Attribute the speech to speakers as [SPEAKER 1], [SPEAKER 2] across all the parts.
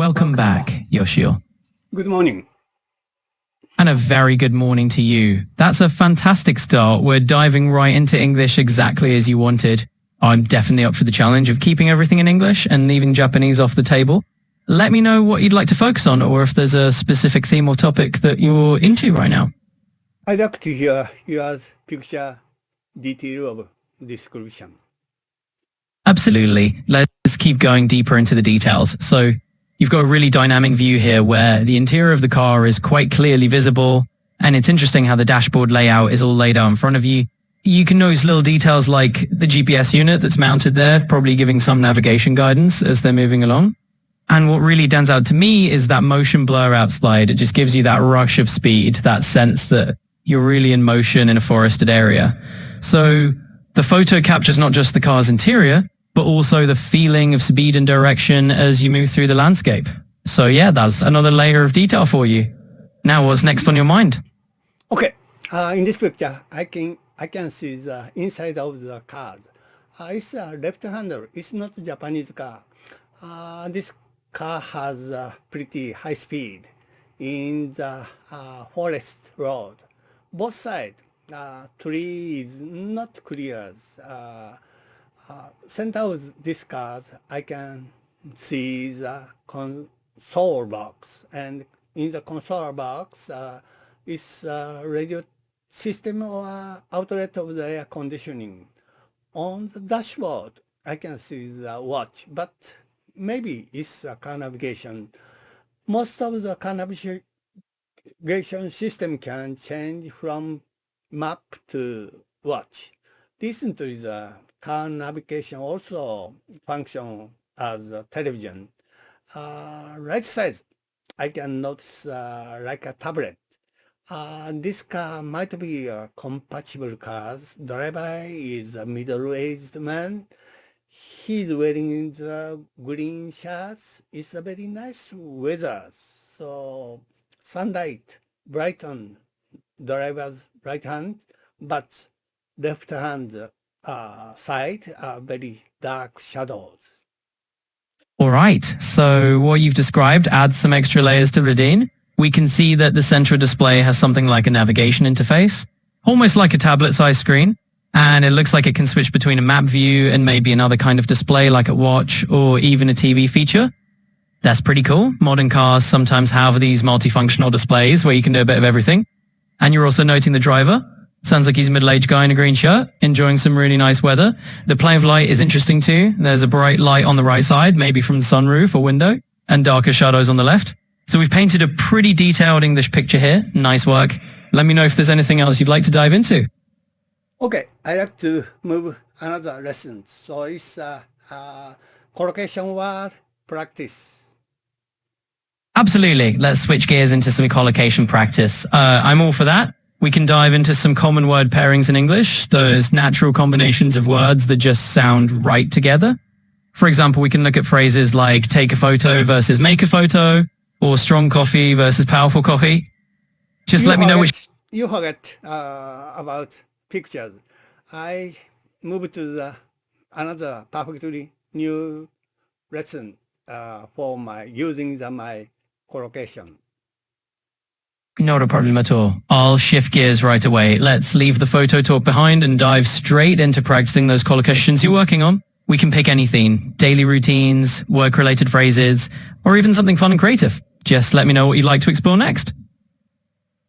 [SPEAKER 1] Welcome back, Yoshio.
[SPEAKER 2] Good morning.
[SPEAKER 1] And a very good morning to you. That's a fantastic start. We're diving right into English exactly as you wanted. I'm definitely up for the challenge of keeping everything in English and leaving Japanese off the table. Let me know what you'd like to focus on, or if there's a specific theme or topic that you're into right now.
[SPEAKER 2] I'd like to hear your picture detail of description.
[SPEAKER 1] Absolutely. Let's keep going deeper into the details. So you've got a really dynamic view here where the interior of the car is quite clearly visible, and it's interesting how the dashboard layout is all laid out in front of you. You can notice little details like the GPS unit that's mounted there, probably giving some navigation guidance as they're moving along. And what really stands out to me is that motion blur out slide. It just gives you that rush of speed, that sense that you're really in motion in a forested area. So the photo captures not just the car's interior, but also the feeling of speed and direction as you move through the landscape. So yeah, that's another layer of detail for you. Now what's next on your mind?
[SPEAKER 2] Okay, in this picture, I can see the inside of the car. It's a left-hander. It's not a Japanese car. This car has a pretty high speed in the forest road. Both sides, trees not clear. Center of this car, I can see the console box, and in the console box is a radio system or outlet of the air conditioning. On the dashboard, I can see the watch, but maybe it's a car navigation. Most of the car navigation system can change from map to watch. Recently, the car navigation also function as a television. Right side, I can notice like a tablet. This car might be a compatible car. Driver is a middle-aged man. He's wearing the green shirts. It's a very nice weather. So sunlight brighten driver's right hand, but left hand side are very dark shadows.
[SPEAKER 1] All right. So what you've described adds some extra layers to the scene. We can see that the central display has something like a navigation interface, almost like a tablet-sized screen. And it looks like it can switch between a map view and maybe another kind of display like a watch or even a TV feature. That's pretty cool. Modern cars sometimes have these multifunctional displays where you can do a bit of everything. And you're also noting the driver. Sounds like he's a middle-aged guy in a green shirt, enjoying some really nice weather. The plane of light is interesting too. There's a bright light on the right side, maybe from the sunroof or window, and darker shadows on the left. So we've painted a pretty detailed English picture here. Nice work. Let me know if there's anything else you'd like to dive into.
[SPEAKER 2] Okay, I like to move another lesson. So it's collocation word practice.
[SPEAKER 1] Absolutely. Let's switch gears into some collocation practice. I'm all for that. We can dive into some common word pairings in English, those natural combinations of words that just sound right together. For example, we can look at phrases like take a photo versus make a photo, or strong coffee versus powerful coffee. Just let me know which...
[SPEAKER 2] You forget about pictures. I moved to another perfectly new lesson for using my collocation.
[SPEAKER 1] Not a problem at all. I'll shift gears right away. Let's leave the photo talk behind and dive straight into practicing those collocations you're working on. We can pick any theme, daily routines, work-related phrases, or even something fun and creative. Just let me know what you'd like to explore next.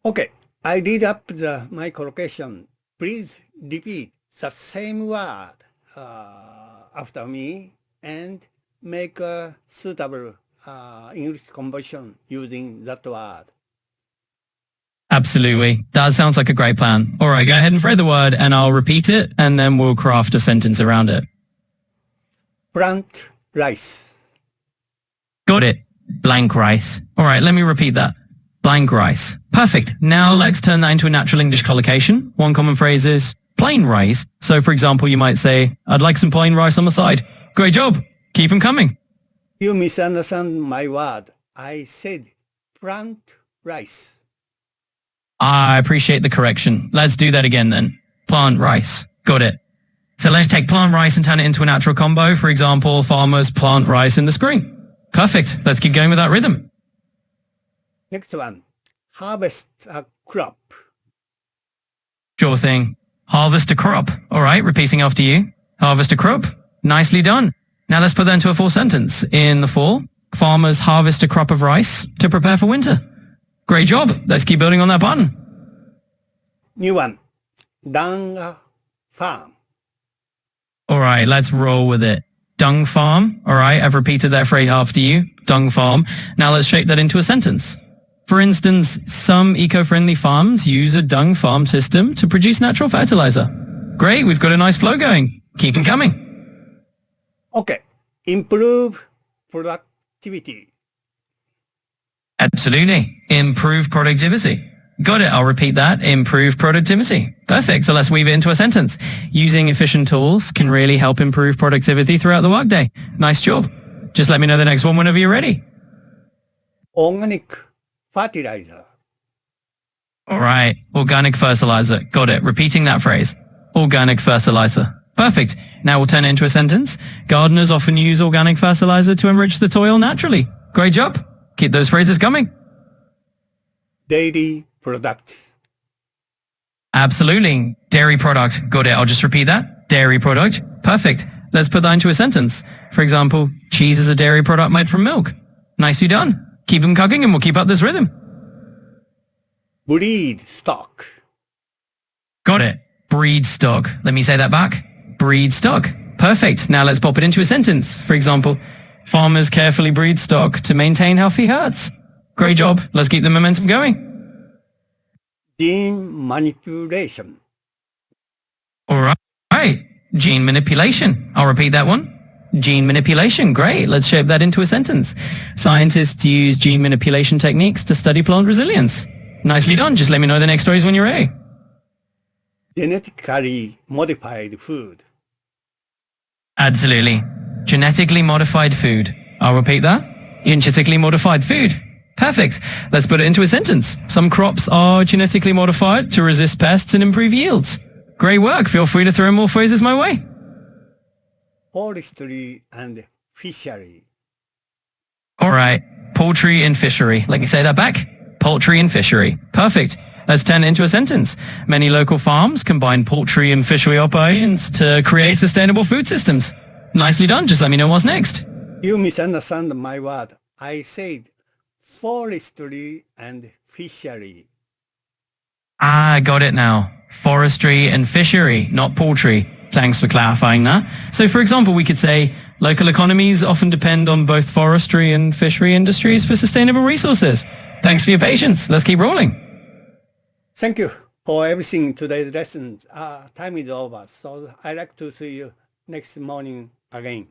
[SPEAKER 2] Okay, I read up my collocation. Please repeat the same word after me and make a suitable English conversion using that word.
[SPEAKER 1] Absolutely. That sounds like a great plan. All right, go ahead and phrase the word and I'll repeat it and then we'll craft a sentence around it.
[SPEAKER 2] Plant rice.
[SPEAKER 1] Got it. Blank rice. All right, let me repeat that. Blank rice. Perfect. Now let's turn that into a natural English collocation. One common phrase is plain rice. So for example, you might say, I'd like some plain rice on the side. Great job. Keep them coming.
[SPEAKER 2] You misunderstand my word. I said plant rice.
[SPEAKER 1] I appreciate the correction. Let's do that again then. Plant rice. Got it. So let's take plant rice and turn it into a natural combo. For example, farmers plant rice in the spring. Perfect. Let's keep going with that rhythm.
[SPEAKER 2] Next one, harvest a crop.
[SPEAKER 1] Sure thing. Harvest a crop. All right, repeating after you. Harvest a crop. Nicely done. Now let's put that into a full sentence. In the fall, farmers harvest a crop of rice to prepare for winter. Great job. Let's keep building on that button.
[SPEAKER 2] New one, dung a farm.
[SPEAKER 1] All right, let's roll with it. Dung farm. All right, I've repeated that phrase after you. Dung farm. Now let's shape that into a sentence. For instance, some eco-friendly farms use a dung farm system to produce natural fertilizer. Great, we've got a nice flow going. Keep them coming.
[SPEAKER 2] Okay, improve productivity.
[SPEAKER 1] Absolutely. Improve productivity. Got it. I'll repeat that. Improve productivity. Perfect. So let's weave it into a sentence. Using efficient tools can really help improve productivity throughout the workday. Nice job. Just let me know the next one whenever you're ready.
[SPEAKER 2] Organic fertilizer.
[SPEAKER 1] All right. Organic fertilizer. Got it. Repeating that phrase. Organic fertilizer. Perfect. Now we'll turn it into a sentence. Gardeners often use organic fertilizer to enrich the soil naturally. Great job. Keep those phrases coming.
[SPEAKER 2] Dairy products.
[SPEAKER 1] Absolutely. Dairy product. Got it. I'll just repeat that. Dairy product. Perfect. Let's put that into a sentence. For example, cheese is a dairy product made from milk. Nicely done. Keep them cooking and we'll keep up this rhythm.
[SPEAKER 2] Breed stock.
[SPEAKER 1] Got it. Breed stock. Let me say that back. Breed stock. Perfect. Now let's pop it into a sentence. For example, farmers carefully breed stock to maintain healthy herds. Great job. Let's keep the momentum going.
[SPEAKER 2] Gene manipulation.
[SPEAKER 1] All right. Gene manipulation. I'll repeat that one. Gene manipulation. Great. Let's shape that into a sentence. Scientists use gene manipulation techniques to study plant resilience. Nicely done. Just let me know the next stories when you're ready.
[SPEAKER 2] Genetically modified food.
[SPEAKER 1] Absolutely. Genetically modified food. I'll repeat that. Genetically modified food. Perfect. Let's put it into a sentence. Some crops are genetically modified to resist pests and improve yields. Great work. Feel free to throw more phrases my way.
[SPEAKER 2] Forestry and fishery.
[SPEAKER 1] All right. Poultry and fishery. Let me say that back. Poultry and fishery. Perfect. Let's turn it into a sentence. Many local farms combine poultry and fishery operations to create sustainable food systems. Nicely done. Just let me know what's next.
[SPEAKER 2] You misunderstand my word. I said forestry and fishery.
[SPEAKER 1] Ah, got it now. Forestry and fishery, not poultry. Thanks for clarifying that. So for example, we could say local economies often depend on both forestry and fishery industries for sustainable resources. Thanks for your patience. Let's keep rolling.
[SPEAKER 2] Thank you for everything in today's lesson. Time is over, so I'd like to see you next morning again.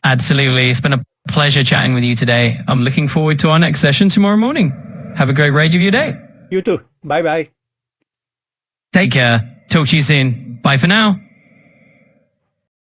[SPEAKER 1] Absolutely. It's been a pleasure chatting with you today. I'm looking forward to our next session tomorrow morning. Have a great rest of your day.
[SPEAKER 2] You too. Bye-bye.
[SPEAKER 1] Take care. Talk to you soon. Bye for now.